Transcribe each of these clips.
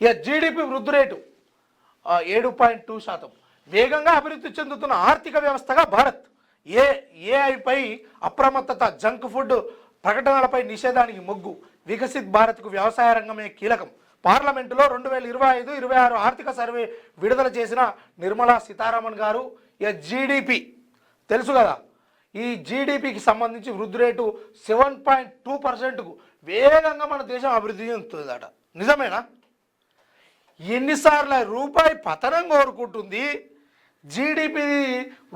ఇక జీడిపి వృద్ధి రేటు 7.2%. వేగంగా అభివృద్ధి చెందుతున్న ఆర్థిక వ్యవస్థగా భారత్. ఏఐపై అప్రమత్తత, జంక్ ఫుడ్ ప్రకటనలపై నిషేధానికి మొగ్గు. వికసిత్ భారత్కు వ్యవసాయ రంగమే కీలకం. పార్లమెంటులో 2025-26 ఆర్థిక సర్వే విడుదల చేసిన నిర్మలా సీతారామన్ గారు ఇక జీడిపి తెలుసు కదా, ఈ జీడిపికి సంబంధించి వృద్ధి రేటు 7.2%కు వేగంగా మన దేశం అభివృద్ధి చెందుతుందట. నిజమేనా? ఎన్నిసార్లు రూపాయి పతనం కోరుకుంటుంది, జీడిపి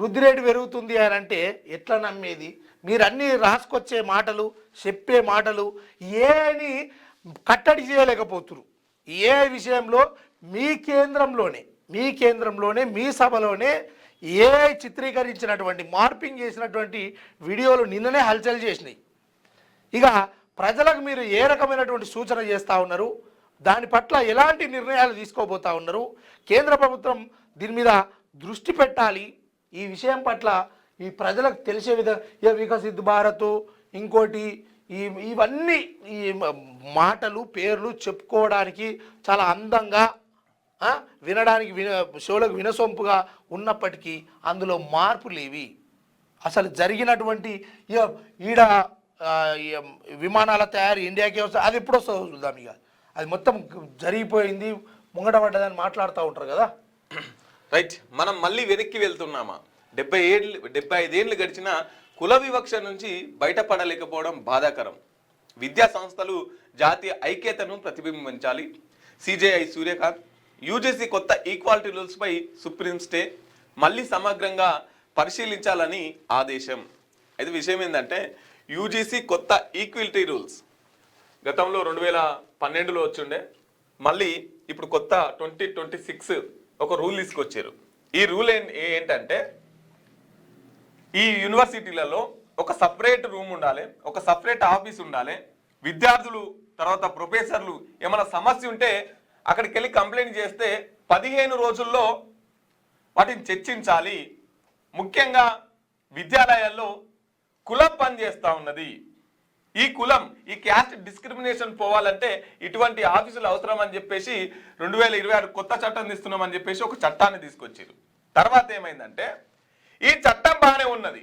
వృద్ధి రేటు పెరుగుతుంది అని అంటే ఎట్లా నమ్మేది? మీరు అన్నీ రాసుకొచ్చే మాటలు, చెప్పే మాటలు ఏని కట్టడి చేయలేకపోతున్నారు. ఏ విషయంలో మీ కేంద్రంలోనే మీ సభలోనే ఏఐ చిత్రీకరించినటువంటి, మార్పింగ్ చేసినటువంటి వీడియోలు నిన్ననే హల్చల్ చేసినాయి. ఇక ప్రజలకు మీరు ఏ రకమైనటువంటి సూచన చేస్తూ ఉన్నారు, దాని పట్ల ఎలాంటి నిర్ణయాలు తీసుకోబోతా ఉన్నారు? కేంద్ర ప్రభుత్వం దీని మీద దృష్టి పెట్టాలి. ఈ విషయం పట్ల ఈ ప్రజలకు తెలిసే విధంగా వికసిత్ భారత్, ఇంకోటి ఇవన్నీ ఈ మాటలు పేర్లు చెప్పుకోవడానికి చాలా అందంగా, వినడానికి షోలకు వినసొంపుగా ఉన్నప్పటికీ అందులో మార్పులేవి. అసలు జరిగినటువంటి ఈడ విమానాల తయారీ ఇండియాకి వస్తుంది, అది ఎప్పుడు వస్తుందో చూద్దాం. ఇక అది మొత్తం జరిగిపోయింది, ముంగట పడ్డదని మాట్లాడుతూ ఉంటారు కదా. రైట్, మనం మళ్ళీ వెనక్కి వెళ్తున్నామా? 75 ఏళ్ళు గడిచిన కుల వివక్ష నుంచి బయటపడలేకపోవడం బాధాకరం. విద్యా సంస్థలు జాతీయ ఐక్యతను ప్రతిబింబించాలి. సిజేఐ సూర్యకాంత్. యూజీసీ కొత్త ఈక్వాలిటీ రూల్స్పై సుప్రీం స్టే మళ్ళీ సమగ్రంగా పరిశీలించాలని ఆదేశం. అయితే విషయం ఏంటంటే, యూజీసీ కొత్త ఈక్వాలిటీ రూల్స్ గతంలో 2012లో వచ్చిండే, మళ్ళీ ఇప్పుడు కొత్త 2026 ఒక రూల్ తీసుకొచ్చారు. ఈ రూల్ ఏంటంటే, ఈ యూనివర్సిటీలలో ఒక సపరేట్ రూమ్ ఉండాలి, ఒక సపరేట్ ఆఫీస్ ఉండాలి. విద్యార్థులు తర్వాత ప్రొఫెసర్లు ఏమైనా సమస్య ఉంటే అక్కడికి వెళ్ళి కంప్లైంట్ చేస్తే 15 రోజుల్లో వాటిని చర్చించాలి. ముఖ్యంగా విద్యాలయాల్లో కులం పనిచేస్తూ ఉన్నది. ఈ కులం, ఈ క్యాస్ట్ డిస్క్రిమినేషన్ పోవాలంటే ఇటువంటి ఆఫీసులు అవసరం అని చెప్పేసి 2026 కొత్త చట్టం తీస్తున్నామని చెప్పేసి ఒక చట్టాన్ని తీసుకొచ్చారు. తర్వాత ఏమైందంటే, ఈ చట్టం బాగానే ఉన్నది,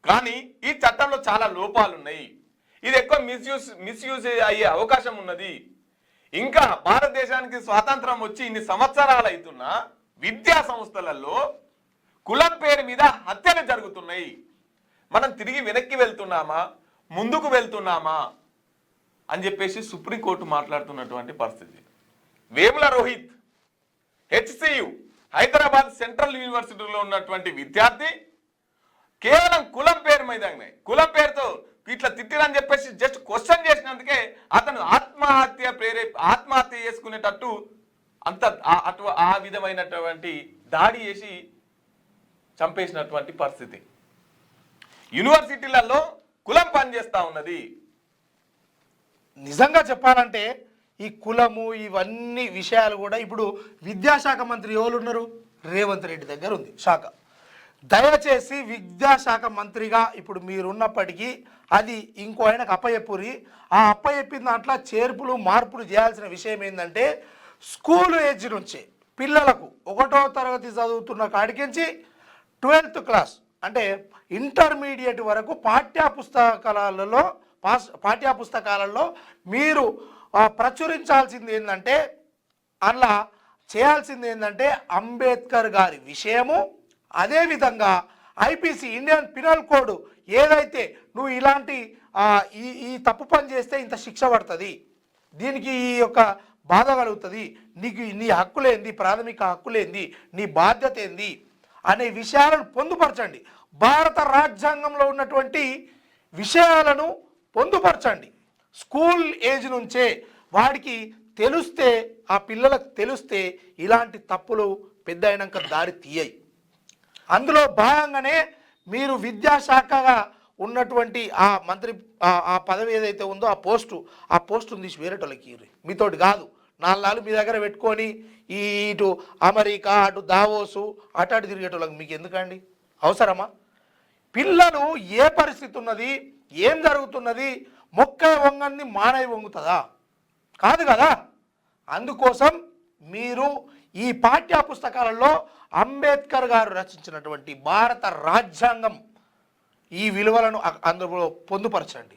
కానీ ఈ చట్టంలో చాలా లోపాలు ఉన్నాయి. ఇది ఎక్కువ మిస్యూజ్ అయ్యే అవకాశం ఉన్నది. ఇంకా భారతదేశానికి స్వాతంత్రం వచ్చి ఇన్ని సంవత్సరాలు అవుతున్నా విద్యా సంస్థలలో కులం పేరు మీద హత్యలు జరుగుతున్నాయి. మనం తిరిగి వెనక్కి వెళ్తున్నామా, ముందుకు వెళ్తున్నామా అని చెప్పేసి సుప్రీంకోర్టు మాట్లాడుతున్నటువంటి పరిస్థితి. వేముల రోహిత్ హెచ్సియు హైదరాబాద్ సెంట్రల్ యూనివర్సిటీలో ఉన్నటువంటి విద్యార్థి కేవలం కులం పేరు మీదనే, కులం పేరుతో ఇట్లా తిట్టిరని చెప్పేసి జస్ట్ క్వశ్చన్ చేసినందుకే అతను ఆత్మహత్య చేసుకునేటట్టు ఆ విధమైనటువంటి దాడి చేసి చంపేసినటువంటి పరిస్థితి. యూనివర్సిటీలలో కులం పనిచేస్తా ఉన్నది. నిజంగా చెప్పాలంటే ఈ కులము ఇవన్నీ విషయాలు కూడా ఇప్పుడు విద్యాశాఖ మంత్రి ఎవరు ఉన్నారు? రేవంత్ రెడ్డి దగ్గర ఉంది శాఖ. దయచేసి విద్యాశాఖ మంత్రిగా ఇప్పుడు మీరున్నప్పటికీ అది ఇంకో ఆయనకు అప్పచెప్పురి. ఆ అప్పచెప్పిన దాంట్లో చేర్పులు మార్పులు చేయాల్సిన విషయం ఏంటంటే, స్కూల్ ఏజ్ నుంచే పిల్లలకు 1వ తరగతి చదువుతున్న కాడికించి 12th క్లాస్ అంటే ఇంటర్మీడియట్ వరకు పాఠ్యపుస్తకాలలో మీరు ప్రచురించాల్సింది ఏంటంటే, అలా చేయాల్సింది ఏంటంటే అంబేద్కర్ గారి విషయము, అదేవిధంగా ఐపీసీ ఇండియన్ పినల్ కోడ్ ఏదైతే నువ్వు ఇలాంటి ఈ తప్పు పని చేస్తే ఇంత శిక్ష పడుతుంది, దీనికి ఈ యొక్క బాధ కలుగుతుంది, నీకు నీ హక్కులేంది, ప్రాథమిక హక్కులేంది, నీ బాధ్యత ఏంది అనే విషయాలను పొందుపరచండి. భారత రాజ్యాంగంలో ఉన్నటువంటి విషయాలను పొందుపరచండి. స్కూల్ ఏజ్ నుంచే వాడికి తెలిస్తే, ఆ పిల్లలకు తెలిస్తే ఇలాంటి తప్పులు పెద్ద అయినాక దారి తీయయి. అందులో భాగంగానే మీరు విద్యాశాఖగా ఉన్నటువంటి ఆ మంత్రి ఆ పదవి ఏదైతే ఉందో ఆ పోస్టును తీసి వేరేటోళ్ళకి ఇవ్వరు. మీతోటి కాదు, 4 నాళ్ళు మీ దగ్గర పెట్టుకొని ఇటు అమెరికా, అటు దావోసు, అటు తిరిగేటోళ్ళకి మీకు ఎందుకండి? అవసరమా? పిల్లలు ఏ పరిస్థితి ఉన్నది, ఏం జరుగుతున్నది, మొక్క వంగని మానవి వంగుతుందా? కాదు కదా. అందుకోసం మీరు ఈ పాఠ్య పుస్తకాలలో అంబేద్కర్ గారు రచించినటువంటి భారత రాజ్యాంగం ఈ విలువలను అందులో పొందుపరచండి.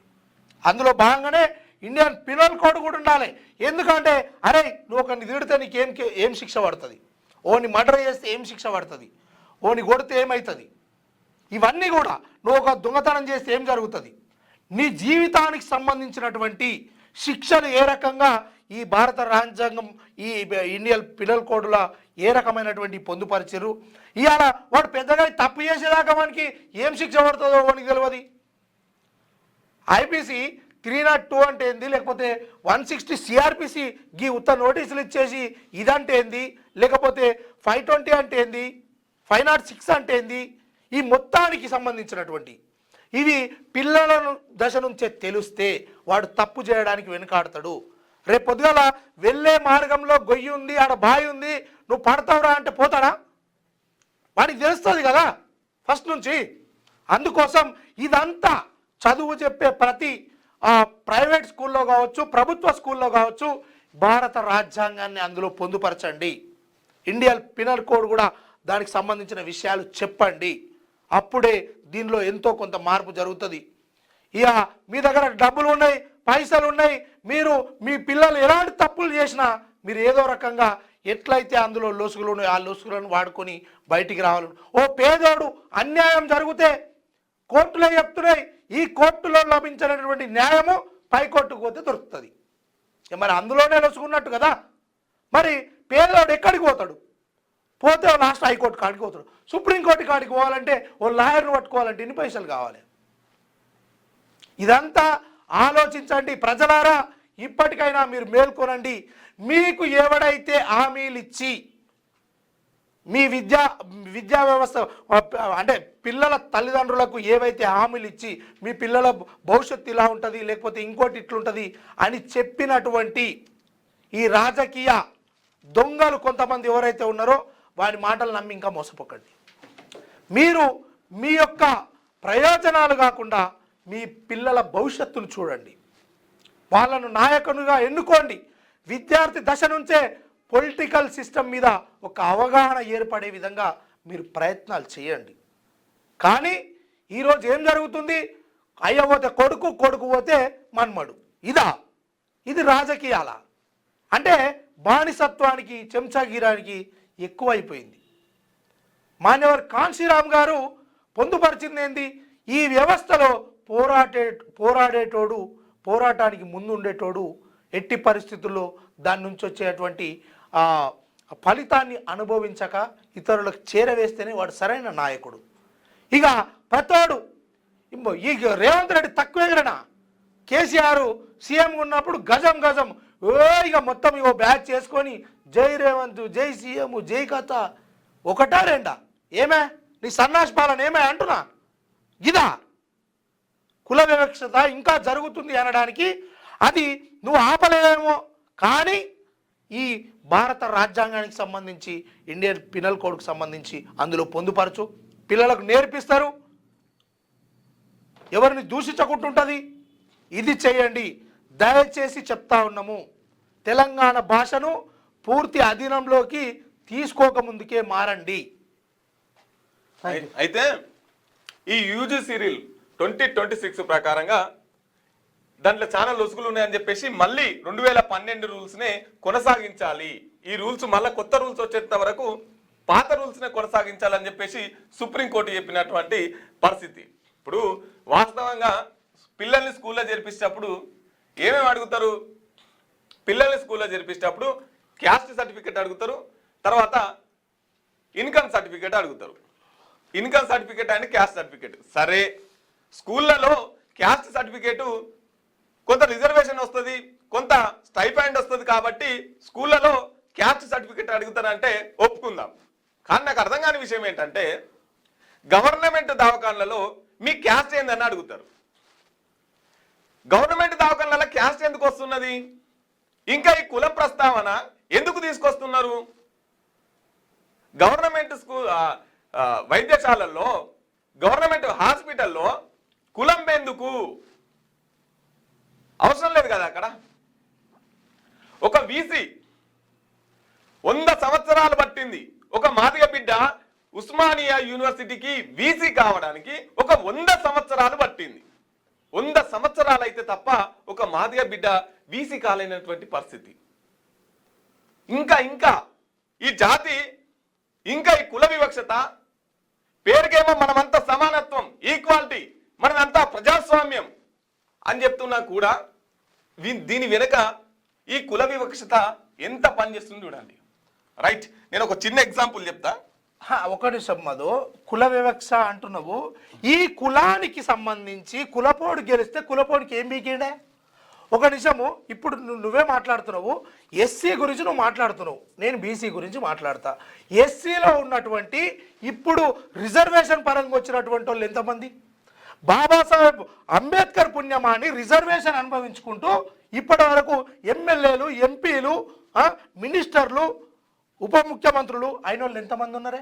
అందులో భాగంగానే ఇండియన్ పినల్ కోడ్ కూడా ఉండాలి. ఎందుకంటే అరే నువ్వు ఒకరిని తిడితే నీకు ఏం శిక్ష పడుతుంది, ఓని మర్డర్ చేస్తే ఏం శిక్ష పడుతుంది, ఓని కొడితే ఏమవుతుంది, ఇవన్నీ కూడా నువ్వు ఒక దొంగతనం చేస్తే ఏం జరుగుతుంది, నీ జీవితానికి సంబంధించినటువంటి శిక్షలు ఏ రకంగా ఈ భారత రాజ్యాంగం ఈ ఇండియన్ పినల్ కోడ్లో ఏ రకమైనటువంటి పొందుపరిచారు. ఇవాళ వాడు పెద్దగా తప్పు చేసేదాకా వానికి ఏం శిక్ష పడుతుందో వానికి తెలియదు. ఐపీసీ 302 అంటే ఏంది, లేకపోతే 160 సిఆర్పిసి గీ ఉత్త నోటీసులు ఇచ్చేసి ఇదంటే ఏంది, లేకపోతే 520 అంటే ఏంది, 506 అంటే ఏంది, ఈ మొత్తానికి సంబంధించినటువంటి ఇవి పిల్లల దశ నుంచే తెలిస్తే వాడు తప్పు చేయడానికి వెనుకాడతాడు. రేపు పొద్దుగాల వెళ్ళే మార్గంలో గొయ్యి ఉంది, ఆడ బావి ఉంది, నువ్వు పడతావురా అంటే పోతాడా? వాడికి తెలుస్తుంది కదా ఫస్ట్ నుంచి. అందుకోసం ఇదంతా చదువు చెప్పే ప్రతి ప్రైవేట్ స్కూల్లో కావచ్చు, ప్రభుత్వ స్కూల్లో కావచ్చు, భారత రాజ్యాంగాన్ని అందులో పొందుపరచండి. ఇండియన్ పినల్ కోడ్ కూడా దానికి సంబంధించిన విషయాలు చెప్పండి. అప్పుడే దీనిలో ఎంతో కొంత మార్పు జరుగుతుంది. ఇక మీ దగ్గర డబ్బులు ఉన్నాయి, పైసలు ఉన్నాయి, మీరు మీ పిల్లలు ఎలాంటి తప్పులు చేసినా మీరు ఏదో రకంగా ఎట్లయితే అందులో లొసుగులు ఉన్నాయో ఆ లొసుగులను వాడుకొని బయటికి రావాలి. ఓ పేదోడు అన్యాయం జరిగితే కోర్టులో చెప్తున్నాయి, ఈ కోర్టులో లభించినటువంటి న్యాయము పైకోర్టుకు పోతే దొరుకుతుంది. మరి అందులోనే లొసుకున్నట్టు కదా. మరి పేదోడు ఎక్కడికి పోతాడు? పోతే లాస్ట్ హైకోర్టు కాడికి పోతాడు. సుప్రీంకోర్టు కాడికి పోవాలంటే ఓ లాయర్ను పట్టుకోవాలంటే ఎన్ని పైసలు కావాలి? ఇదంతా ఆలోచించండి ప్రజలారా. ఇప్పటికైనా మీరు మేల్కొనండి. మీకు ఎవడైతే హామీలు ఇచ్చి మీ విద్యా వ్యవస్థ అంటే పిల్లల తల్లిదండ్రులకు ఏవైతే హామీలు ఇచ్చి మీ పిల్లల భవిష్యత్తు ఇలా ఉంటుంది, లేకపోతే ఇంకోటి ఇట్లుంటుంది అని చెప్పినటువంటి ఈ రాజకీయ దొంగలు కొంతమంది ఎవరైతే ఉన్నారో వారి మాటలు నమ్మి ఇంకా మోసపోకండి. మీరు మీ యొక్క ప్రయోజనాలు కాకుండా మీ పిల్లల భవిష్యత్తును చూడండి. వాళ్ళను నాయకునిగా ఎన్నుకోండి. విద్యార్థి దశ నుంచే పొలిటికల్ సిస్టమ్ మీద ఒక అవగాహన ఏర్పడే విధంగా మీరు ప్రయత్నాలు చేయండి. కానీ ఈరోజు ఏం జరుగుతుంది? అయ్య పోతే కొడుకు, కొడుకు పోతే మన్మడు. ఇది రాజకీయాల అంటే బానిసత్వానికి, చెంచాగిరానికి ఎక్కువైపోయింది. మాన్యవర్ కాన్శీరామ్ గారు పొందుపరిచింది ఏంది? ఈ వ్యవస్థలో పోరాడేటోడు, పోరాటానికి ముందు ఉండేటోడు ఎట్టి పరిస్థితుల్లో దాని నుంచి వచ్చేటువంటి ఫలితాన్ని అనుభవించక ఇతరులకు చేరవేస్తేనే వాడు సరైన నాయకుడు. ఇక ప్రతోడు ఈ రేవంత్ రెడ్డి తక్కువేగరనా? కేసీఆర్ సీఎం ఉన్నప్పుడు గజం గజం ఇక మొత్తం ఇగో బ్యాచ్ చేసుకొని జై రేవంత్, జై సీఎం, జై కథ ఒకటా రెండా? ఏమే నీ సన్నాసి పాలన ఏమే అంటున్నా? ఇదా కుల వివక్షత ఇంకా జరుగుతుంది అనడానికి అది నువ్వు ఆపలేదేమో. కానీ ఈ భారత రాజ్యాంగానికి సంబంధించి, ఇండియన్ పినల్ కోడ్కు సంబంధించి అందులో పొందుపరచు, పిల్లలకు నేర్పిస్తారు, ఎవరిని దూషించకుంటుంటుంది. ఇది చేయండి. దయచేసి చెప్తా ఉన్నాము, తెలంగాణ భాషను పూర్తి అధీనంలోకి తీసుకోకముందుకే మారండి. అయితే ఈ యూజీ సీరియల్ 2026 ప్రకారంగా దాంట్లో చాలా లొసుగులు ఉన్నాయని చెప్పేసి మళ్ళీ 2012 రూల్స్నే కొనసాగించాలి. ఈ రూల్స్ మళ్ళీ కొత్త రూల్స్ వచ్చేంత వరకు పాత రూల్స్నే కొనసాగించాలని చెప్పేసి సుప్రీంకోర్టు చెప్పినటువంటి పరిస్థితి. ఇప్పుడు వాస్తవంగా పిల్లల్ని స్కూల్లో చేర్పించేటప్పుడు ఏమేమి అడుగుతారు? పిల్లల్ని స్కూల్లో చేర్పించేటప్పుడు క్యాస్ట్ సర్టిఫికేట్ అడుగుతారు, తర్వాత ఇన్కమ్ సర్టిఫికేట్ అడుగుతారు. Income certificate and caste certificate. సరే, స్కూళ్ళలో క్యాస్ట్ సర్టిఫికేటు కొంత రిజర్వేషన్ వస్తుంది, కొంత స్టైఫండ్ వస్తుంది కాబట్టి స్కూళ్ళలో క్యాస్ట్ సర్టిఫికేట్ అడుగుతారంటే ఒప్పుకుందాం. కానీ నాకు అర్థం కాని విషయం ఏంటంటే గవర్నమెంట్ దవాఖాన్లలో మీ క్యాస్ట్ ఏందని అడుగుతారు. గవర్నమెంట్ దవాఖాన్లలో క్యాస్ట్ ఎందుకు వస్తున్నది? ఇంకా ఈ కుల ప్రస్తావన ఎందుకు తీసుకొస్తున్నారు? గవర్నమెంట్ వైద్యశాలల్లో, గవర్నమెంట్ హాస్పిటల్లో కులం ఎందుకు అవసరం లేదు కదా. అక్కడ ఒక వీసీ సంవత్సరాలు పట్టింది ఒక మాదిగ బిడ్డ ఉస్మానియా యూనివర్సిటీకి వీసీ కావడానికి. ఒక 100 సంవత్సరాలు పట్టింది. 100 సంవత్సరాలు అయితే తప్ప ఒక మాదిగ బిడ్డ వీసీ కాలేనటువంటి పరిస్థితి. ఇంకా ఈ జాతి, ఇంకా ఈ కుల వివక్షత, పేరుకేమో మనమంతా సమానత్వం, ఈక్వాలిటీ, మనమంతా ప్రజాస్వామ్యం అని చెప్తున్నా కూడా దీని వెనుక ఈ కుల వివక్షత ఎంత పనిచేస్తుంది చూడండి. రైట్, నేను ఒక చిన్న ఎగ్జాంపుల్ చెప్తా. ఒక నిమిషం మధు, కుల వివక్ష అంటున్నావు. ఈ కులానికి సంబంధించి కులపోడు గెలిస్తే కులపోడికి ఏం బీకేడే? ఒక నిమిషము, ఇప్పుడు నువ్వే మాట్లాడుతున్నావు, ఎస్సీ గురించి నువ్వు మాట్లాడుతున్నావు, నేను బీసీ గురించి మాట్లాడతా. ఎస్సీలో ఉన్నటువంటి ఇప్పుడు రిజర్వేషన్ పరంగా వచ్చినటువంటి వాళ్ళు ఎంతమంది? బాబాసాహెబ్ అంబేద్కర్ పుణ్యమాని రిజర్వేషన్ అనుభవించుకుంటూ ఇప్పటి వరకు ఎమ్మెల్యేలు, ఎంపీలు, మినిస్టర్లు, ఉప ముఖ్యమంత్రులు అయిన వాళ్ళు ఎంతమంది ఉన్నారే?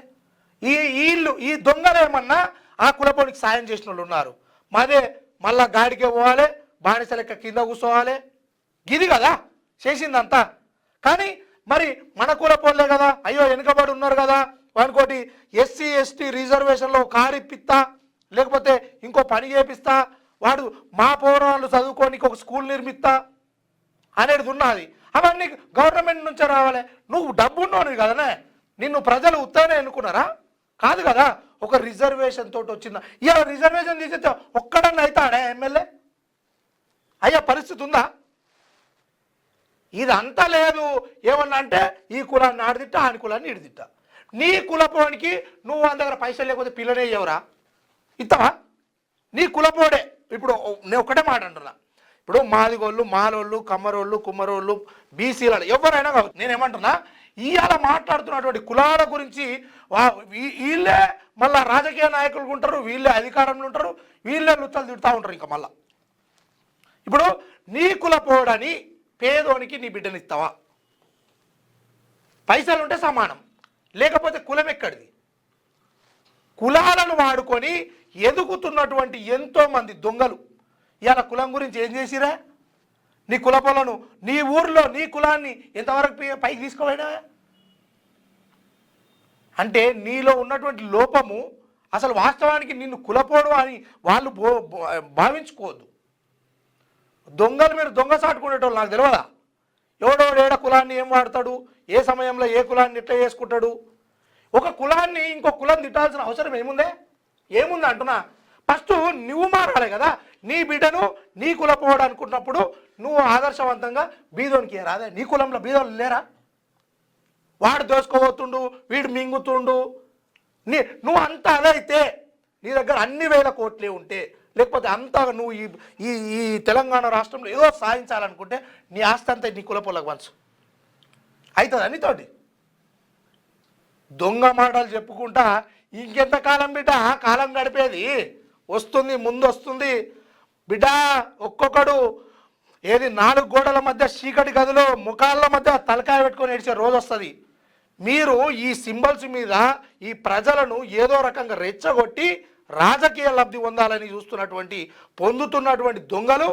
ఈ దొంగలు ఏమన్నా ఆ కులపోడికి సాయం చేసిన వాళ్ళు ఉన్నారు. మాదే మళ్ళా గాడికే పోవాలి, బానిస లెక్క కింద కూర్చోవాలి, గిది కదా చేసిందంతా. కానీ మరి మన కులపోలే కదా, అయ్యో వెనుకబడి ఉన్నారు కదా, వానికోటి ఎస్సీ ఎస్టీ రిజర్వేషన్లో కారు ఇప్పిస్తా, లేకపోతే ఇంకో పని చేపిస్తా, వాడు మా పౌరాలు చదువుకోనికి ఒక స్కూల్ నిర్మిస్తా అనేది ఉన్నది. అవన్నీ గవర్నమెంట్ నుంచే రావాలి. నువ్వు డబ్బున్నోనివి కదనే, నిన్ను ప్రజలు ఉత్తగానే ఎన్నుకున్నారా? కాదు కదా. ఒక రిజర్వేషన్ తోటి వచ్చిందా? ఇలా రిజర్వేషన్ తీసేస్తే ఒక్కడన్నా అవుతాడే ఎమ్మెల్యే అయ్యా పరిస్థితి ఉందా? ఇదంతా లేదు. ఏమన్నా అంటే ఈ కులాన్ని ఆడిదిట్టా, ఆని కులాన్ని ఇడిదిట్టా. నీ కులపోనికి నువ్వు వాళ్ళ దగ్గర పైసలు లేకపోతే పిల్లనే ఇవ్వరా? ఇస్తావా? నీ కులపోడే. ఇప్పుడు నేను ఒకటే మాట అంటున్నా, ఇప్పుడు మాదిగోళ్ళు, మాలోళ్ళు, కమ్మరోళ్ళు, కుమ్మరోళ్ళు, బీసీలు ఎవరైనా కాదు. నేనేమంటున్నా, ఇవాళ మాట్లాడుతున్నటువంటి కులాల గురించి వీళ్ళే మళ్ళీ రాజకీయ నాయకులు ఉంటారు, వీళ్ళే అధికారంలో ఉంటారు, వీళ్ళే లుచ్చలు తిడుతూ ఉంటారు. ఇంకా మళ్ళా ఇప్పుడు నీ కులపోడని పేదోనికి నీ బిడ్డని ఇస్తావా? పైసలుంటే సమానం, లేకపోతే కులం ఎక్కడిది? కులాలను వాడుకొని ఎదుగుతున్నటువంటి ఎంతోమంది దొంగలు ఇవాళ కులం గురించి ఏం చేసిరా? నీ కులపోలను, నీ ఊర్లో నీ కులాన్ని ఎంతవరకు పైకి తీసుకోవడా? అంటే నీలో ఉన్నటువంటి లోపము అసలు వాస్తవానికి నిన్ను కులపోడు అని వాళ్ళు భావించుకోవద్దు. దొంగలు మీరు దొంగ సాటుకునేటోళ్ళు నాకు తెలియదా? ఎవడో ఏడ కులాన్ని ఏం వాడతాడు, ఏ సమయంలో ఏ కులాన్ని ఎట్లా చేసుకుంటాడు? ఒక కులాన్ని ఇంకో కులం తిట్టాల్సిన అవసరం ఏముంది అంటున్నా. ఫస్ట్ నువ్వు మారాలి కదా. నీ బిడ్డను నీ కులపోవడం అనుకున్నప్పుడు నువ్వు ఆదర్శవంతంగా బీదోనికి రాదే? నీ కులంలో బీదోళ్ళు లేరా? వాడు దోసుకోబోతుండు, వీడు మింగుతుండు. నువ్వు అంతా అదైతే, నీ దగ్గర అన్ని వేల కోట్లే ఉంటే, లేకపోతే అంతా నువ్వు ఈ తెలంగాణ రాష్ట్రంలో ఏదో సాధించాలనుకుంటే నీ ఆస్తి అంతా నీ కులపోలకు పంచు. అవుతుంది అన్నితోటి. దొంగ మాటలు చెప్పుకుంటా ఇంకెంతకాలం బిడ్డ కాలం గడిపేది? వస్తుంది, ముందు వస్తుంది బిడ్డ. ఒక్కొక్కడు ఏది 4 గోడల మధ్య చీకటి గదిలో ముఖాళ్ళ మధ్య తలకాయ పెట్టుకొని ఏడ్చే రోజు వస్తుంది. మీరు ఈ సింబల్స్ మీద ఈ ప్రజలను ఏదో రకంగా రెచ్చగొట్టి రాజకీయ లబ్ధి పొందుతున్నటువంటి దొంగలు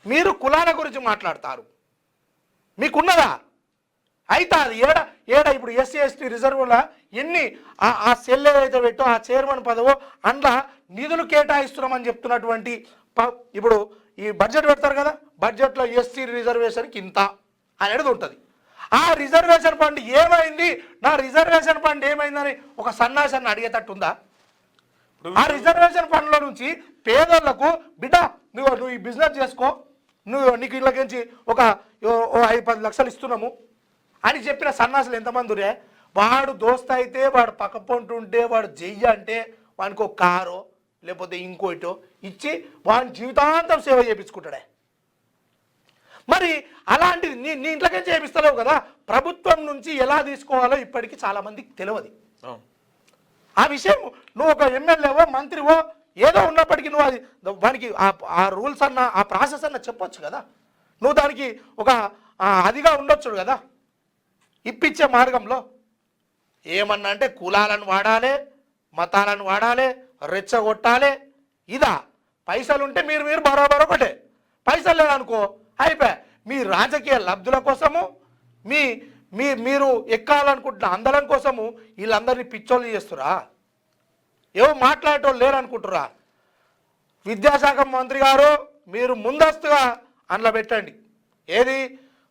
మీరు కులాల గురించి మాట్లాడతారు. మీకున్నదా? అయితే అది ఏడ ఇప్పుడు ఎస్సీ ఎస్టీ రిజర్వ్ల ఎన్ని ఆ సెల్ ఏదైతే పెట్టో ఆ చైర్మన్ పదవో అందులో నిధులు కేటాయిస్తున్నామని చెప్తున్నటువంటి ఇప్పుడు ఈ బడ్జెట్ పెడతారు కదా, బడ్జెట్లో ఎస్సీ రిజర్వేషన్కి ఇంత అనేది ఉంటుంది. ఆ రిజర్వేషన్ ఫండ్ ఏమైంది, నా రిజర్వేషన్ ఫండ్ ఏమైందని ఒక సన్నాసాన్ని అడిగేటట్టు ఉందా? ఆ రిజర్వేషన్ ఫండ్లో నుంచి పేదలకు బిడ్డ నువ్వు ఈ బిజినెస్ చేసుకో, నీకు ఇళ్ళకించి ఒక 5-10 లక్షలు ఇస్తున్నాము అని చెప్పిన సన్నాసులు ఎంతమంది రే? వాడు దోస్త్ అయితే, వాడు పక్కపొంటుంటే, వాడు జెయ్య అంటే వానికి ఒక కారో లేకపోతే ఇంకోటో ఇచ్చి వాడిని జీవితాంతం సేవ చేయించుకుంటాడే. మరి అలాంటిది నీ ఇంట్లోకే చేపిస్తలేవు కదా. ప్రభుత్వం నుంచి ఎలా తీసుకోవాలో ఇప్పటికీ చాలామందికి తెలియదు. ఆ విషయం నువ్వు ఒక ఎమ్మెల్యేవో మంత్రివో ఏదో ఉన్నప్పటికీ నువ్వు అది దానికి ఆ రూల్స్ అన్న ఆ ప్రాసెస్ అన్న చెప్పొచ్చు కదా. నువ్వు దానికి ఒక అదిగా ఉండొచ్చు కదా ఇప్పించే మార్గంలో. ఏమన్నా అంటే కులాలను వాడాలి, మతాలను వాడాలి, రెచ్చగొట్టాలి. ఇదా పైసలుంటే మీరు బరోబర్ ఒకటే, పైసలు లేదనుకో అయిపోయా. మీ రాజకీయ లబ్ధుల కోసము, మీరు ఎక్కాలనుకుంటున్న అందరం కోసము వీళ్ళందరినీ పిచ్చోళ్ళు చేస్తురా? ఏవో మాట్లాడేటోళ్ళు లేరు అనుకుంటురా? విద్యాశాఖ మంత్రి గారు మీరు ముందస్తుగా అందులో పెట్టండి. ఏది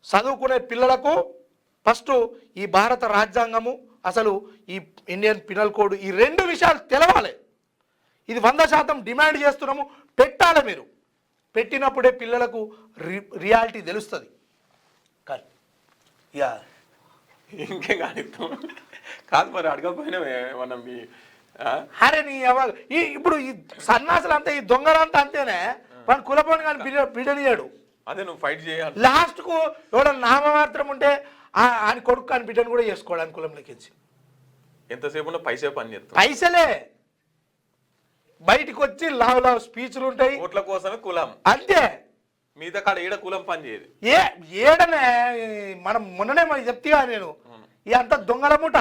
చదువుకునే పిల్లలకు ఫస్ట్ ఈ భారత రాజ్యాంగము, అసలు ఈ ఇండియన్ పినల్ కోడ్, ఈ 2 విషయాలు తెలవాలి. ఇది 100% డిమాండ్ చేస్తున్నాము. పెట్టాలి. మీరు పెట్టినప్పుడే పిల్లలకు రియాలిటీ తెలుస్తుంది. కానీ యా ఇంకేం కానిస్తాం కాదు మరి అడగకపోయినా మనం అరే నీ ఇప్పుడు ఈ సన్నాసులు అంతా, ఈ దొంగలంతా అంతేనే. మన కులపోని కానీ బిడ్డనియాడు. అదే నువ్వు ఫైట్ చేయాలి. లాస్ట్కు ఎవడన్నా నామమాత్రం ఉంటే ఆయన కొడుకు అని బిడ్డను కూడా చేసుకోవడానికి కులం లెక్కించి ఎంతసేపు ఉన్నా పైసే పని చేస్తాం. పైసలే బయటికి వచ్చి లావు స్పీచ్లు ఉంటాయి. ఓట్ల కోసమే కులం అంతే. మిగతా కాడ ఏడ కులం పని చేయదు. ఏడనే మనం మొన్ననే మరి చెప్తా నేను, అంత దొంగల ముఠ.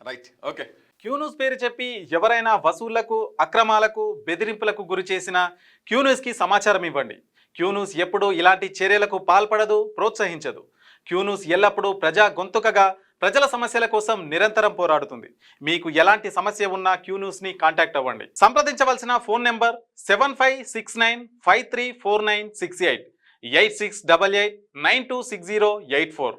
Right, okay. క్యూన్యూస్ పేరు చెప్పి ఎవరైనా వసూళ్లకు, అక్రమాలకు, బెదిరింపులకు గురి చేసినా క్యూన్యూస్కి సమాచారం ఇవ్వండి. క్యూన్యూస్ ఎప్పుడూ ఇలాంటి చర్యలకు పాల్పడదు, ప్రోత్సహించదు. క్యూన్యూస్ ఎల్లప్పుడూ ప్రజా గొంతుకగా ప్రజల సమస్యల కోసం నిరంతరం పోరాడుతుంది. మీకు ఎలాంటి సమస్య ఉన్నా క్యూన్యూస్ని కాంటాక్ట్ అవ్వండి. సంప్రదించవలసిన ఫోన్ నెంబర్ 7569534968 8688926084.